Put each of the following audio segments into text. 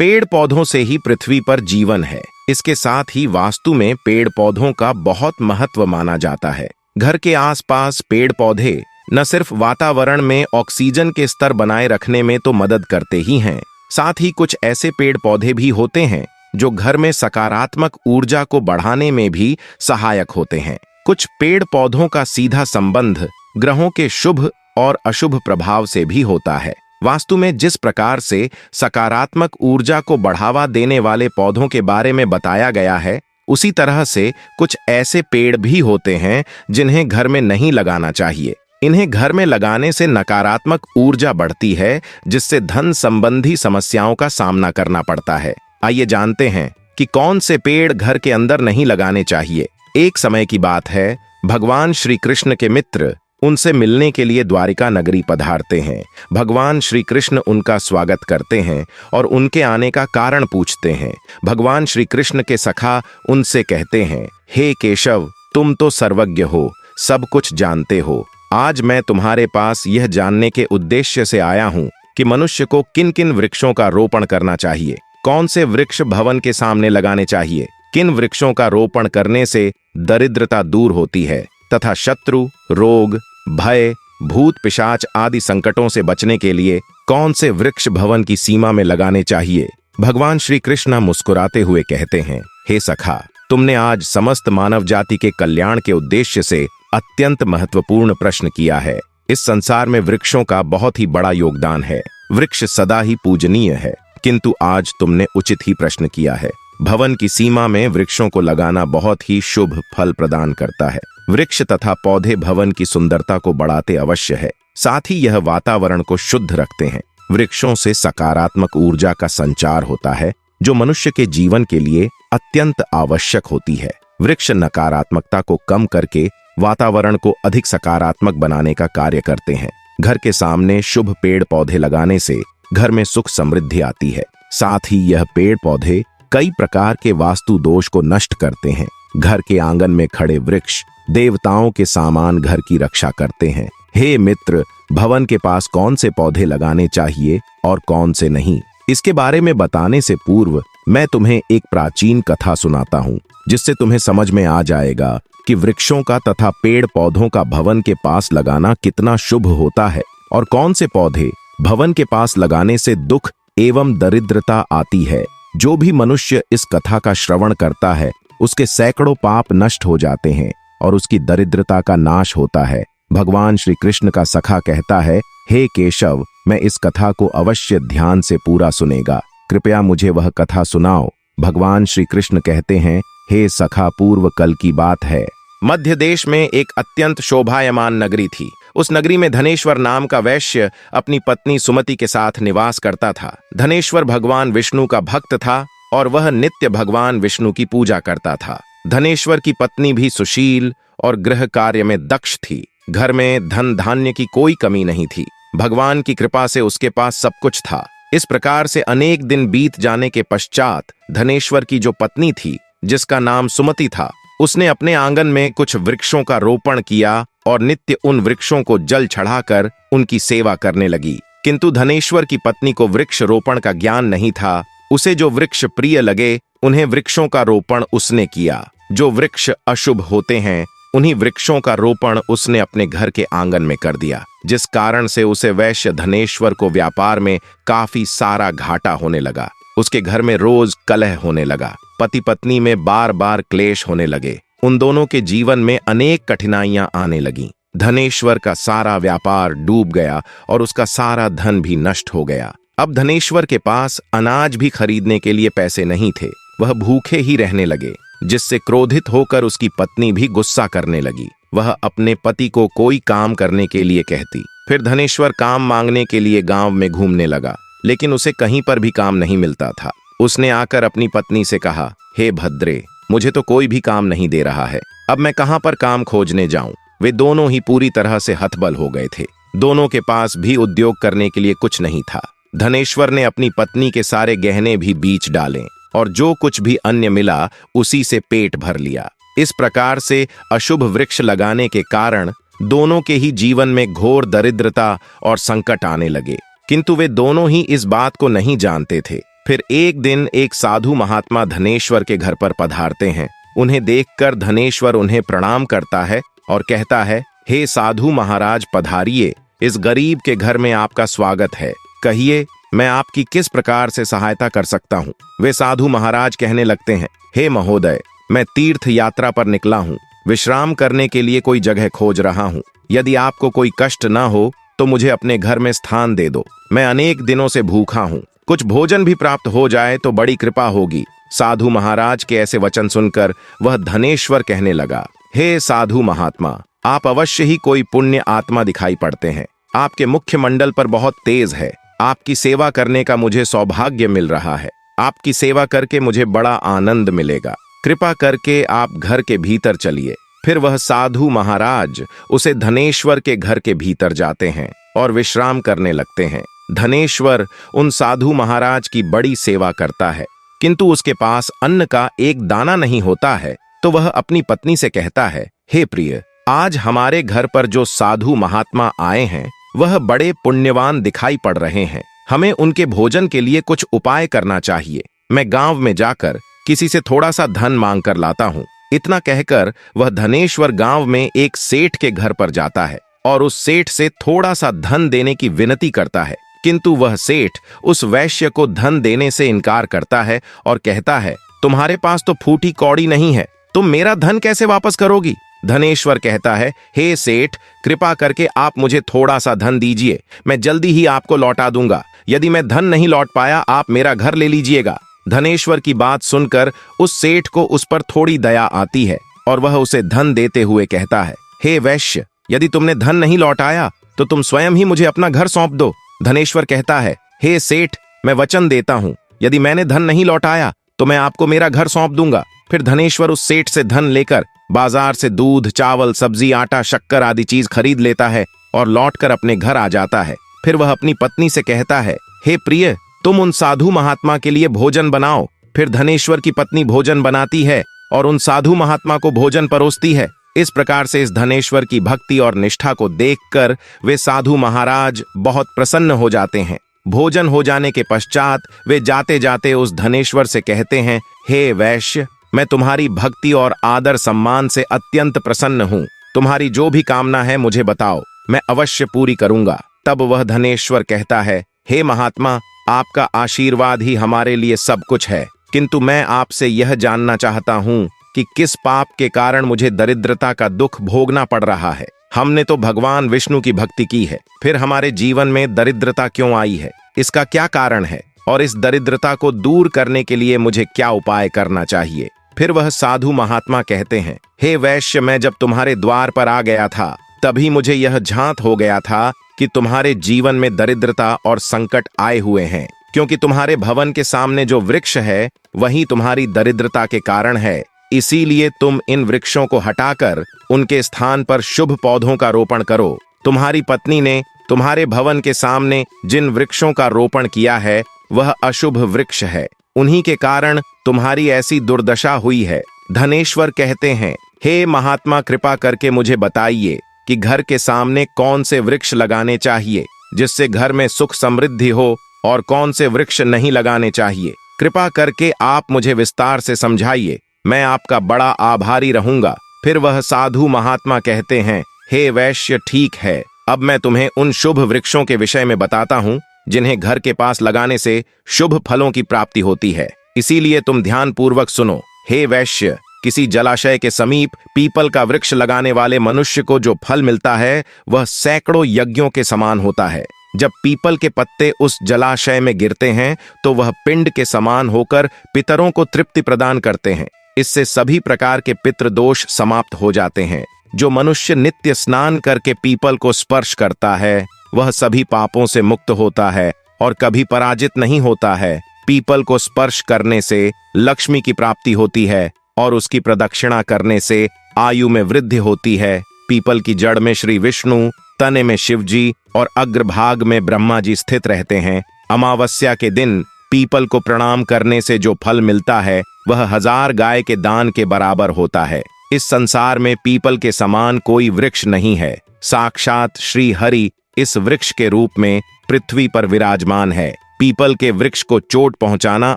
पेड़ पौधों से ही पृथ्वी पर जीवन है। इसके साथ ही वास्तु में पेड़ पौधों का बहुत महत्व माना जाता है। घर के आसपास पेड़ पौधे न सिर्फ वातावरण में ऑक्सीजन के स्तर बनाए रखने में तो मदद करते ही हैं, साथ ही कुछ ऐसे पेड़ पौधे भी होते हैं जो घर में सकारात्मक ऊर्जा को बढ़ाने में भी सहायक होते हैं। कुछ पेड़ पौधों का सीधा संबंध ग्रहों के शुभ और अशुभ प्रभाव से भी होता है। वास्तु में जिस प्रकार से सकारात्मक ऊर्जा को बढ़ावा देने वाले पौधों के बारे में बताया गया है, उसी तरह से कुछ ऐसे पेड़ भी होते हैं जिन्हें घर में नहीं लगाना चाहिए। इन्हें घर में लगाने से नकारात्मक ऊर्जा बढ़ती है, जिससे धन संबंधी समस्याओं का सामना करना पड़ता है। आइए जानते हैं कि कौन से पेड़ घर के अंदर नहीं लगाने चाहिए। एक समय की बात है, भगवान श्री कृष्ण के मित्र उनसे मिलने के लिए द्वारिका नगरी पधारते हैं। भगवान श्री कृष्ण उनका स्वागत करते हैं और उनके आने का कारण पूछते हैं। भगवान श्री कृष्ण के सखा उनसे कहते हैं, हे केशव, तुम तो सर्वज्ञ हो, सब कुछ जानते हो। आज मैं तुम्हारे पास यह जानने के उद्देश्य से आया हूँ कि मनुष्य को किन किन वृक्षों का रोपण करना चाहिए, कौन से वृक्ष भवन के सामने लगाने चाहिए, किन वृक्षों का रोपण करने से दरिद्रता दूर होती है तथा शत्रु, रोग, भय, भूत पिशाच आदि संकटों से बचने के लिए कौन से वृक्ष भवन की सीमा में लगाने चाहिए। भगवान श्री कृष्ण मुस्कुराते हुए कहते हैं, हे सखा, तुमने आज समस्त मानव जाति के कल्याण के उद्देश्य से अत्यंत महत्वपूर्ण प्रश्न किया है। इस संसार में वृक्षों का बहुत ही बड़ा योगदान है। वृक्ष सदा ही पूजनीय है, किंतु आज तुमने उचित ही प्रश्न किया है। भवन की सीमा में वृक्षों को लगाना बहुत ही शुभ फल प्रदान करता है। वृक्ष तथा पौधे भवन की सुंदरता को बढ़ाते अवश्य है, साथ ही यह वातावरण को शुद्ध रखते हैं। वृक्षों से सकारात्मक ऊर्जा का संचार होता है, जो मनुष्य के जीवन के लिए अत्यंत आवश्यक होती है। वृक्ष नकारात्मकता को कम करके वातावरण को अधिक सकारात्मक बनाने का कार्य करते हैं। घर के सामने शुभ पेड़ पौधे लगाने से घर में सुख समृद्धि आती है। साथ ही यह पेड़ पौधे कई प्रकार के वास्तु दोष को नष्ट करते हैं। घर के आंगन में खड़े वृक्ष देवताओं के समान घर की रक्षा करते हैं। हे मित्र, भवन के पास कौन से पौधे लगाने चाहिए और कौन से नहीं, इसके बारे में बताने से पूर्व मैं तुम्हें एक प्राचीन कथा सुनाता हूँ, जिससे तुम्हें समझ में आ जाएगा कि वृक्षों का तथा पेड़ पौधों का भवन के पास लगाना कितना शुभ होता है और कौन से पौधे भवन के पास लगाने से दुख एवं दरिद्रता आती है। जो भी मनुष्य इस कथा का श्रवण करता है, उसके सैकड़ों पाप नष्ट हो जाते हैं और उसकी दरिद्रता का नाश होता है। भगवान श्री कृष्ण का सखा कहता है, हे केशव, मैं इस कथा को अवश्य ध्यान से पूरा सुनेगा, कृपया मुझे वह कथा सुनाओ। भगवान श्री कृष्ण कहते हैं, हे सखा, पूर्व कल की बात है। मध्य देश में एक अत्यंत शोभायमान नगरी थी। उस नगरी में धनेश्वर नाम का वैश्य अपनी पत्नी सुमति के साथ निवास करता था। धनेश्वर भगवान विष्णु का भक्त था और वह नित्य भगवान विष्णु की पूजा करता था। धनेश्वर की पत्नी भी सुशील और गृह कार्य में दक्ष थी। घर में धन धान्य की कोई कमी नहीं थी। भगवान की कृपा से उसके पास सब कुछ था। इस प्रकार से अनेक दिन बीत जाने के पश्चात धनेश्वर की जो पत्नी थी, जिसका नाम सुमति था, उसने अपने आंगन में कुछ वृक्षों का रोपण किया और नित्य उन वृक्षों को जल चढ़ाकर उनकी सेवा करने लगी। किंतु धनेश्वर की पत्नी को वृक्ष रोपण का ज्ञान नहीं था। उसे जो वृक्ष प्रिय लगे, उन्हें वृक्षों का रोपण उसने किया। जो वृक्ष अशुभ होते हैं, उन्हीं वृक्षों का रोपण उसने अपने घर के आंगन में कर दिया, जिस कारण से उसे वैश्य धनेश्वर को व्यापार में काफी सारा घाटा होने लगा। उसके घर में रोज कलह होने लगा। पति पत्नी में बार बार क्लेश होने लगे। उन दोनों के जीवन में अनेक कठिनाइयां आने लगीं। धनेश्वर का सारा व्यापार डूब गया और उसका सारा धन भी नष्ट हो गया। अब धनेश्वर के पास अनाज भी खरीदने के लिए पैसे नहीं थे। वह भूखे ही रहने लगे, जिससे क्रोधित होकर उसकी पत्नी भी गुस्सा करने लगी। वह अपने पति को कोई काम करने के लिए कहती। फिर धनेश्वर काम मांगने के लिए गांव में घूमने लगा, लेकिन उसे कहीं पर भी काम नहीं मिलता था। उसने आकर अपनी पत्नी से कहा, हे भद्रे, मुझे तो कोई भी काम नहीं दे रहा है, अब मैं कहां पर काम खोजने जाऊं। वे दोनों ही पूरी तरह से हतबल हो गए थे। दोनों के पास भी उद्योग करने के लिए कुछ नहीं था। धनेश्वर ने अपनी पत्नी के सारे गहने भी बेच डाले और जो कुछ भी अन्य मिला उसी से पेट भर लिया। इस प्रकार से अशुभ वृक्ष लगाने के कारण दोनों के ही जीवन में घोर दरिद्रता और संकट आने लगे। किंतु वे दोनों ही इस बात को नहीं जानते थे फिर एक दिन एक साधु महात्मा धनेश्वर के घर पर पधारते हैं। उन्हें देखकर धनेश्वर उन्हें प्रणाम करता है और कहता है, हे साधु महाराज पधारिए, इस गरीब के घर में आपका स्वागत है। कहिए, मैं आपकी किस प्रकार से सहायता कर सकता हूँ। वे साधु महाराज कहने लगते हैं, हे महोदय, मैं तीर्थ यात्रा पर निकला हूँ, विश्राम करने के लिए कोई जगह खोज रहा हूँ। यदि आपको कोई कष्ट न हो तो मुझे अपने घर में स्थान दे दो। मैं अनेक दिनों से भूखा हूँ, कुछ भोजन भी प्राप्त हो जाए तो बड़ी कृपा होगी। साधु महाराज के ऐसे वचन सुनकर वह धनेश्वर कहने लगा, हे साधु महात्मा, आप अवश्य ही कोई पुण्य आत्मा दिखाई पड़ते हैं। आपके मुख्य मंडल पर बहुत तेज है। आपकी सेवा करने का मुझे सौभाग्य मिल रहा है। आपकी सेवा करके मुझे बड़ा आनंद मिलेगा। कृपा करके आप घर के भीतर चलिए। फिर वह साधु महाराज उसे धनेश्वर के घर के भीतर जाते हैं और विश्राम करने लगते हैं। धनेश्वर उन साधु महाराज की बड़ी सेवा करता है, किंतु उसके पास अन्न का एक दाना नहीं होता है। तो वह अपनी पत्नी से कहता है, हे प्रिय, आज हमारे घर पर जो साधु महात्मा आए हैं वह बड़े पुण्यवान दिखाई पड़ रहे हैं। हमें उनके भोजन के लिए कुछ उपाय करना चाहिए। मैं गांव में जाकर किसी से थोड़ा सा धन मांग कर लाता हूँ। इतना कहकर वह धनेश्वर गांव में एक सेठ के घर पर जाता है और उस सेठ से थोड़ा सा धन देने की विनती करता है, किंतु वह सेठ उस वैश्य को धन देने से इनकार करता है और कहता है, तुम्हारे पास तो फूटी कौड़ी नहीं है, तुम मेरा धन कैसे वापस करोगी। धनेश्वर कहता है, हे सेठ, कृपा करके आप मुझे थोड़ा सा धन दीजिए, मैं जल्दी ही आपको लौटा दूंगा। यदि मैं धन नहीं लौट पाया, आप मेरा घर ले लीजिएगा। धनेश्वर की बात सुनकर उस सेठ को उस पर थोड़ी दया आती है और वह उसे धन देते हुए कहता है, हे वैश्य, यदि तुमने धन नहीं लौटाया तो तुम स्वयं ही मुझे अपना घर सौंप दो। धनेश्वर कहता है, हे सेठ, मैं वचन देता हूं, यदि मैंने धन नहीं लौटाया तो मैं आपको मेरा घर सौंप दूंगा। फिर धनेश्वर उस सेठ से धन लेकर बाजार से दूध, चावल, सब्जी, आटा, शक्कर आदि चीज खरीद लेता है और लौटकर अपने घर आ जाता है। फिर वह अपनी पत्नी से कहता है, हे प्रिय, तुम उन साधु महात्मा के लिए भोजन बनाओ। फिर धनेश्वर की पत्नी भोजन बनाती है और उन साधु महात्मा को भोजन परोसती है। इस प्रकार से इस धनेश्वर की भक्ति और निष्ठा को देखकर वे साधु महाराज बहुत प्रसन्न हो जाते हैं। भोजन हो जाने के पश्चात वे जाते जाते उस धनेश्वर से कहते हैं, हे वैश्य, मैं तुम्हारी भक्ति और आदर सम्मान से अत्यंत प्रसन्न हूँ। तुम्हारी जो भी कामना है मुझे बताओ, मैं अवश्य पूरी करूंगा। तब वह धनेश्वर कहता है, हे महात्मा, आपका आशीर्वाद ही हमारे लिए सब कुछ है, किंतु मैं आपसे यह जानना चाहता हूँ कि किस पाप के कारण मुझे दरिद्रता का दुख भोगना पड़ रहा है। हमने तो भगवान विष्णु की भक्ति की है, फिर हमारे जीवन में दरिद्रता क्यों आई है, इसका क्या कारण है, और इस दरिद्रता को दूर करने के लिए मुझे क्या उपाय करना चाहिए। फिर वह साधु महात्मा कहते हैं, हे वैश्य, मैं जब तुम्हारे द्वार पर आ गया था तभी मुझे यह झांत हो गया था कि तुम्हारे जीवन में दरिद्रता और संकट आए हुए हैं, क्योंकि तुम्हारे भवन के सामने जो वृक्ष है वही तुम्हारी दरिद्रता के कारण है। इसीलिए तुम इन वृक्षों को हटाकर उनके स्थान पर शुभ पौधों का रोपण करो। तुम्हारी पत्नी ने तुम्हारे भवन के सामने जिन वृक्षों का रोपण किया है वह अशुभ वृक्ष है, उन्हीं के कारण तुम्हारी ऐसी दुर्दशा हुई है। धनेश्वर कहते हैं, हे महात्मा, कृपा करके मुझे बताइए कि घर के सामने कौन से वृक्ष लगाने चाहिए जिससे घर में सुख समृद्धि हो और कौन से वृक्ष नहीं लगाने चाहिए। कृपा करके आप मुझे विस्तार से समझाइए, मैं आपका बड़ा आभारी रहूंगा। फिर वह साधु महात्मा कहते हैं, हे वैश्य, ठीक है, अब मैं तुम्हें उन शुभ वृक्षों के विषय में बताता हूँ जिन्हें घर के पास लगाने से शुभ फलों की प्राप्ति होती है। इसीलिए तुम ध्यानपूर्वक सुनो। हे वैश्य, किसी जलाशय के समीप पीपल का वृक्ष लगाने वाले मनुष्य को जो फल मिलता है वह सैकड़ों यज्ञों के समान होता है। जब पीपल के पत्ते उस जलाशय में गिरते हैं तो वह पिंड के समान होकर पितरों को तृप्ति प्रदान करते हैं। इससे सभी प्रकार के पितृदोष समाप्त हो जाते हैं। जो मनुष्य नित्य स्नान करके पीपल को स्पर्श करता है वह सभी पापों से मुक्त होता है और कभी पराजित नहीं होता है। पीपल को स्पर्श करने से लक्ष्मी की प्राप्ति होती है और उसकी प्रदक्षिणा करने से आयु में वृद्धि होती है। पीपल की जड़ में श्री विष्णु, तने में शिवजी और अग्रभाग में ब्रह्मा जी स्थित रहते हैं। अमावस्या के दिन पीपल को प्रणाम करने से जो फल मिलता है वह 1000 गाय के दान के बराबर होता है। इस संसार में पीपल के समान कोई वृक्ष नहीं है। साक्षात श्री हरि इस वृक्ष के रूप में पृथ्वी पर विराजमान है। पीपल के वृक्ष को चोट पहुंचाना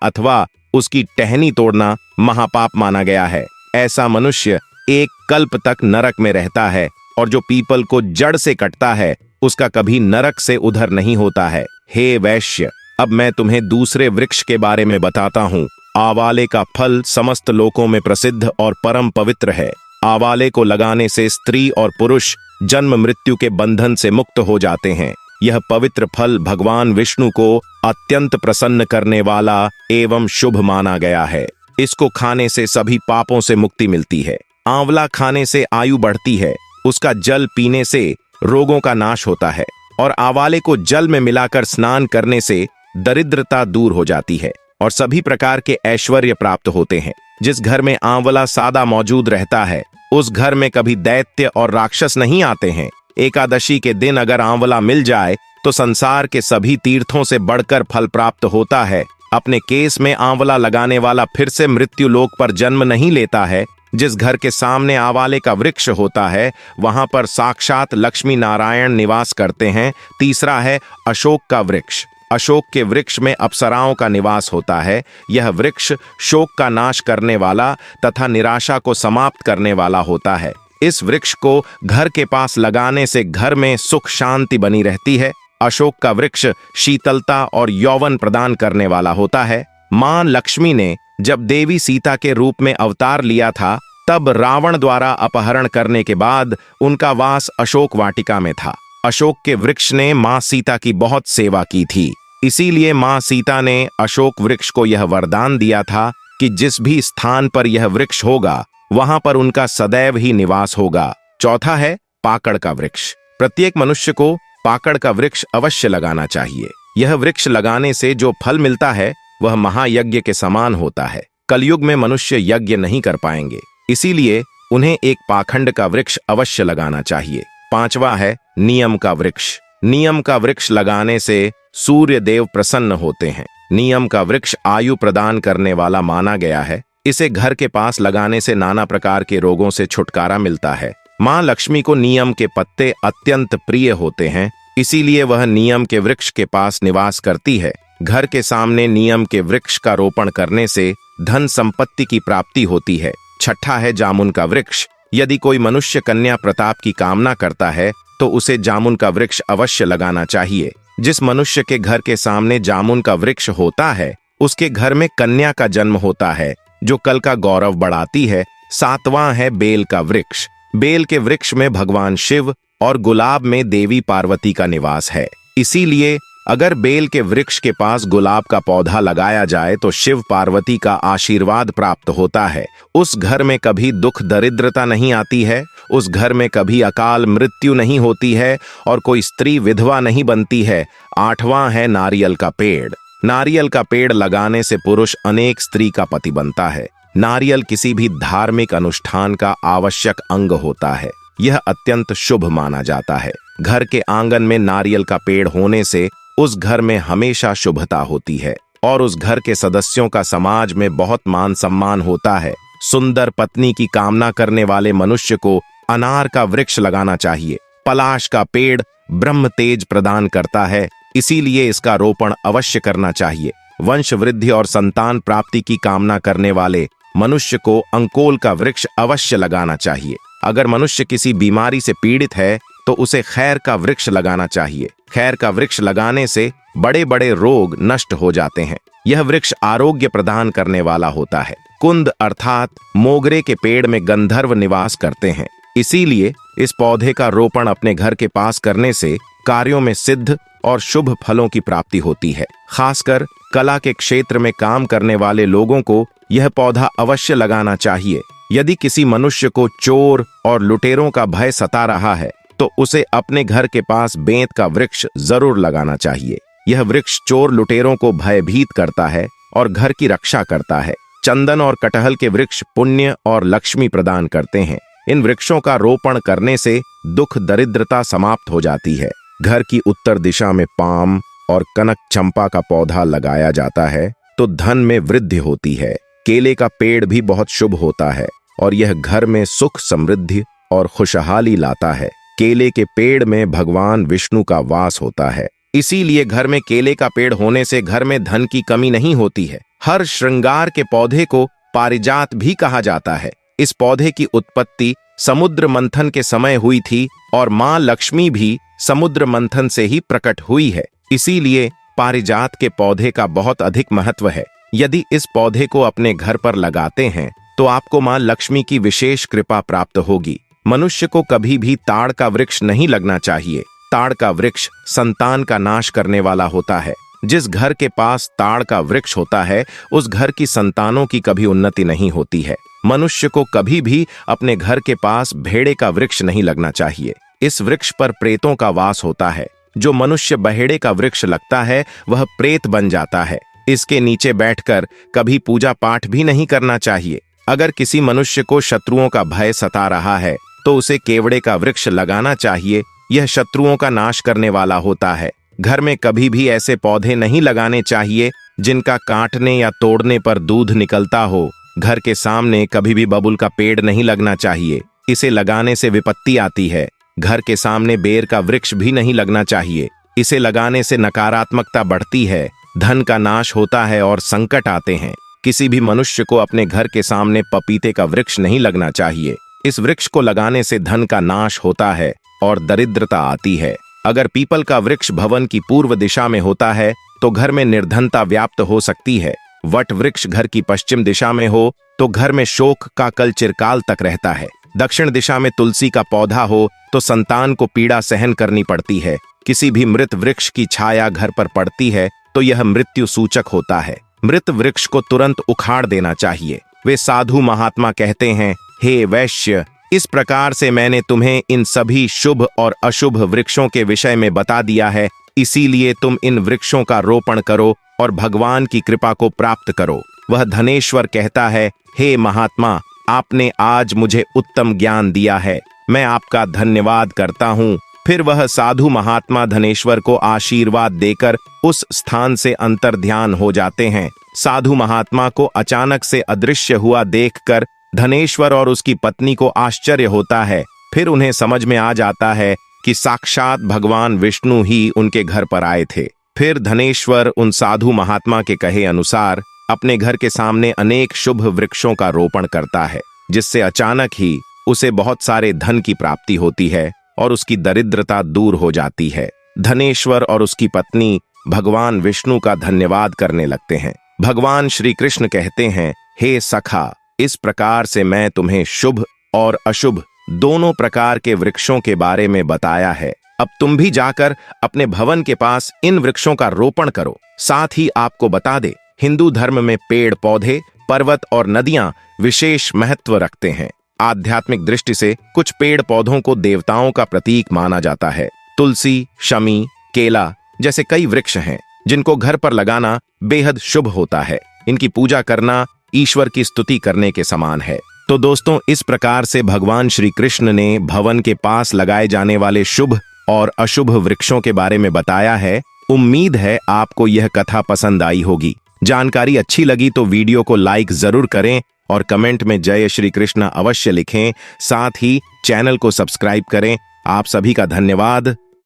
अथवा उसकी टहनी तोड़ना महापाप माना गया है। ऐसा मनुष्य एक कल्प तक नरक में रहता है और जो पीपल को जड़ से कटता है उसका कभी नरक से उधर नहीं होता है। हे वैश्य, अब मैं तुम्हें दूसरे वृक्ष के बारे में बताता हूँ। आवाले का फल समस्त लोकों में प्रसिद्ध और परम पवित्र है। आवाले को लगाने से स्त्री और पुरुष जन्म मृत्यु के बंधन से मुक्त हो जाते हैं। यह पवित्र फल भगवान विष्णु को अत्यंत प्रसन्न करने वाला एवं शुभ माना गया है। इसको खाने से सभी पापों से मुक्ति मिलती है। आंवला खाने से आयु बढ़ती है। उसका जल पीने से रोगों का नाश होता है और आवाले को जल में मिलाकर स्नान करने से दरिद्रता दूर हो जाती है और सभी प्रकार के ऐश्वर्य प्राप्त होते हैं। जिस घर में आंवला सादा मौजूद रहता है उस घर में कभी दैत्य और राक्षस नहीं आते हैं। एकादशी के दिन अगर आंवला मिल जाए तो संसार के सभी तीर्थों से बढ़कर फल प्राप्त होता है। अपने केस में आंवला लगाने वाला फिर से मृत्यु लोक पर जन्म नहीं लेता है। जिस घर के सामने आंवले का वृक्ष होता है वहां पर साक्षात लक्ष्मी नारायण निवास करते हैं। तीसरा है अशोक का वृक्ष। अशोक के वृक्ष में अप्सराओं का निवास होता है। यह वृक्ष शोक का नाश करने वाला तथा निराशा को समाप्त करने वाला होता है। इस वृक्ष को घर के पास लगाने से घर में सुख शांति बनी रहती है। अशोक का वृक्ष शीतलता और यौवन प्रदान करने वाला होता है। मां लक्ष्मी ने जब देवी सीता के रूप में अवतार लिया था तब रावण द्वारा अपहरण करने के बाद उनका वास अशोक वाटिका में था। अशोक के वृक्ष ने मां सीता की बहुत सेवा की थी। इसीलिए मां सीता ने अशोक वृक्ष को यह वरदान दिया था कि जिस भी स्थान पर यह वृक्ष होगा वहां पर उनका सदैव ही निवास होगा। चौथा है पाकड़ का वृक्ष। प्रत्येक मनुष्य को पाकड़ का वृक्ष अवश्य लगाना चाहिए। यह वृक्ष लगाने से जो फल मिलता है वह महायज्ञ के समान होता है। कलयुग में मनुष्य यज्ञ नहीं कर पाएंगे, इसीलिए उन्हें एक पाखंड का वृक्ष अवश्य लगाना चाहिए। पांचवा है नियम का वृक्ष। नियम का वृक्ष लगाने से सूर्य देव प्रसन्न होते हैं। नियम का वृक्ष आयु प्रदान करने वाला माना गया है। इसे घर के पास लगाने से नाना प्रकार के रोगों से छुटकारा मिलता है। मां लक्ष्मी को नीम के पत्ते अत्यंत प्रिय होते हैं, इसीलिए वह नीम के वृक्ष के पास निवास करती है। घर के सामने नीम के वृक्ष का रोपण करने से धन संपत्ति की प्राप्ति होती है। छठा है जामुन का वृक्ष। यदि कोई मनुष्य कन्या प्रताप की कामना करता है तो उसे जामुन का वृक्ष अवश्य लगाना चाहिए। जिस मनुष्य के घर के सामने जामुन का वृक्ष होता है उसके घर में कन्या का जन्म होता है जो कल का गौरव बढ़ाती है। सातवां है बेल का वृक्ष। बेल के वृक्ष में भगवान शिव और गुलाब में देवी पार्वती का निवास है। इसीलिए अगर बेल के वृक्ष के पास गुलाब का पौधा लगाया जाए तो शिव पार्वती का आशीर्वाद प्राप्त होता है। उस घर में कभी दुख दरिद्रता नहीं आती है, उस घर में कभी अकाल मृत्यु नहीं होती है और कोई स्त्री विधवा नहीं बनती है। आठवां है नारियल का पेड़। नारियल का पेड़ लगाने से पुरुष अनेक स्त्री का पति बनता है। नारियल किसी भी धार्मिक अनुष्ठान का आवश्यक अंग होता है। यह अत्यंत शुभ माना जाता है। घर के आंगन में नारियल का पेड़ होने से उस घर में हमेशा शुभता होती है और उस घर के सदस्यों का समाज में बहुत मान सम्मान होता है। सुंदर पत्नी की कामना करने वाले मनुष्य को अनार का वृक्ष लगाना चाहिए। पलाश का पेड़ ब्रह्म तेज प्रदान करता है, इसीलिए इसका रोपण अवश्य करना चाहिए। वंश वृद्धि और संतान प्राप्ति की कामना करने वाले मनुष्य को अंकोल का वृक्ष अवश्य लगाना चाहिए। अगर मनुष्य किसी बीमारी से पीड़ित है तो उसे खैर का वृक्ष लगाना चाहिए। खैर का वृक्ष लगाने से बड़े बड़े रोग नष्ट हो जाते हैं। यह वृक्ष आरोग्य प्रदान करने वाला होता है। कुंद अर्थात मोगरे के पेड़ में गंधर्व निवास करते हैं, इसीलिए इस पौधे का रोपण अपने घर के पास करने से कार्यों में सिद्ध और शुभ फलों की प्राप्ति होती है। खासकर कला के क्षेत्र में काम करने वाले लोगों को यह पौधा अवश्य लगाना चाहिए। यदि किसी मनुष्य को चोर और लुटेरों का भय सता रहा है तो उसे अपने घर के पास बेंत का वृक्ष जरूर लगाना चाहिए। यह वृक्ष चोर लुटेरों को भयभीत करता है और घर की रक्षा करता है। चंदन और कटहल के वृक्ष पुण्य और लक्ष्मी प्रदान करते हैं। इन वृक्षों का रोपण करने से दुख दरिद्रता समाप्त हो जाती है। घर की उत्तर दिशा में पाम और कनक चंपा का पौधा लगाया जाता है तो धन में वृद्धि होती है। केले का पेड़ भी बहुत शुभ होता है और यह घर में सुख समृद्धि और खुशहाली लाता है। केले के पेड़ में भगवान विष्णु का वास होता है। इसीलिए घर में केले का पेड़ होने से घर में धन की कमी नहीं होती है। हर श्रृंगार के पौधे को पारिजात भी कहा जाता है। इस पौधे की उत्पत्ति समुद्र मंथन के समय हुई थी और मां लक्ष्मी भी समुद्र मंथन से ही प्रकट हुई है। इसीलिए पारिजात के पौधे का बहुत अधिक महत्व है। यदि इस पौधे को अपने घर पर लगाते हैं तो आपको मां लक्ष्मी की विशेष कृपा प्राप्त होगी। मनुष्य को कभी भी ताड़ का वृक्ष नहीं लगना चाहिए। ताड़ का वृक्ष संतान का नाश करने वाला होता है। जिस घर के पास ताड़ का वृक्ष होता है उस घर की संतानों की कभी उन्नति नहीं होती है। मनुष्य को कभी भी अपने घर के पास भेड़े का वृक्ष नहीं लगना चाहिए। इस वृक्ष पर प्रेतों का वास होता है। जो मनुष्य बहेड़े का वृक्ष लगता है वह प्रेत बन जाता है। इसके नीचे बैठकर कभी पूजा पाठ भी नहीं करना चाहिए। अगर किसी मनुष्य को शत्रुओं का भय सता रहा है तो उसे केवड़े का वृक्ष लगाना चाहिए। यह शत्रुओं का नाश करने वाला होता है। घर में कभी भी ऐसे पौधे नहीं लगाने चाहिए जिनका काटने या तोड़ने पर दूध निकलता हो। घर के सामने कभी भी बबुल का पेड़ नहीं लगना चाहिए। इसे लगाने से विपत्ति आती है। घर के सामने बेर का वृक्ष भी नहीं लगना चाहिए। इसे लगाने से नकारात्मकता बढ़ती है, धन का नाश होता है और संकट आते हैं। किसी भी मनुष्य को अपने घर के सामने पपीते का वृक्ष नहीं लगना चाहिए। इस वृक्ष को लगाने से धन का नाश होता है और दरिद्रता आती है। अगर पीपल का वृक्ष भवन की पूर्व दिशा में होता है तो घर में निर्धनता व्याप्त हो सकती है। वट वृक्ष घर की पश्चिम दिशा में हो तो घर में शोक का कल चिरकाल तक रहता है। दक्षिण दिशा में तुलसी का पौधा हो तो संतान को पीड़ा सहन करनी पड़ती है। किसी भी मृत वृक्ष की छाया घर पर पड़ती है तो यह मृत्यु सूचक होता है। मृत वृक्ष को तुरंत उखाड़ देना चाहिए। वे साधु महात्मा कहते हैं, हे वैश्य, इस प्रकार से मैंने तुम्हें इन सभी शुभ और अशुभ वृक्षों के विषय में बता दिया है। इसीलिए तुम इन वृक्षों का रोपण करो और भगवान की कृपा को प्राप्त करो। वह धनेश्वर कहता है, हे महात्मा, आपने आज मुझे उत्तम ज्ञान दिया है। मैं आपका धन्यवाद करता हूँ। फिर वह साधु महात्मा धनेश्वर को आशीर्वाद देकर उस स्थान से अंतर्ध्यान हो जाते हैं। साधु महात्मा को अचानक से अदृश्य हुआ देखकर धनेश्वर और उसकी पत्नी को आश्चर्य होता है। फिर उन्हें समझ में आ जाता है कि साक्षात भगवान विष्णु ही उनके घर पर आए थे। फिर धनेश्वर उन साधु महात्मा के कहे अनुसार अपने घर के सामने अनेक शुभ वृक्षों का रोपण करता है, जिससे अचानक ही उसे बहुत सारे धन की प्राप्ति होती है और उसकी दरिद्रता दूर हो जाती है। धनेश्वर और उसकी पत्नी भगवान विष्णु का धन्यवाद करने लगते हैं। भगवान श्री कृष्ण कहते हैं, हे सखा, इस प्रकार से मैं तुम्हें शुभ और अशुभ दोनों प्रकार के वृक्षों के बारे में बताया है। अब तुम भी जाकर अपने भवन के पास इन वृक्षों का रोपण करो। साथ ही आपको बता दे, हिंदू धर्म में पेड़ पौधे, पर्वत और नदियां विशेष महत्व रखते हैं। आध्यात्मिक दृष्टि से कुछ पेड़ पौधों को देवताओं का प्रतीक माना जाता है। तुलसी, शमी, केला जैसे कई वृक्ष हैं जिनको घर पर लगाना बेहद शुभ होता है। इनकी पूजा करना ईश्वर की स्तुति करने के समान है। तो दोस्तों, इस प्रकार से भगवान श्री कृष्ण ने भवन के पास लगाए जाने वाले शुभ और अशुभ वृक्षों के बारे में बताया है। उम्मीद है आपको यह कथा पसंद आई होगी। जानकारी अच्छी लगी तो वीडियो को लाइक जरूर करें और कमेंट में जय श्री कृष्ण अवश्य लिखें। साथ ही चैनल को सब्सक्राइब करें। आप सभी का धन्यवाद।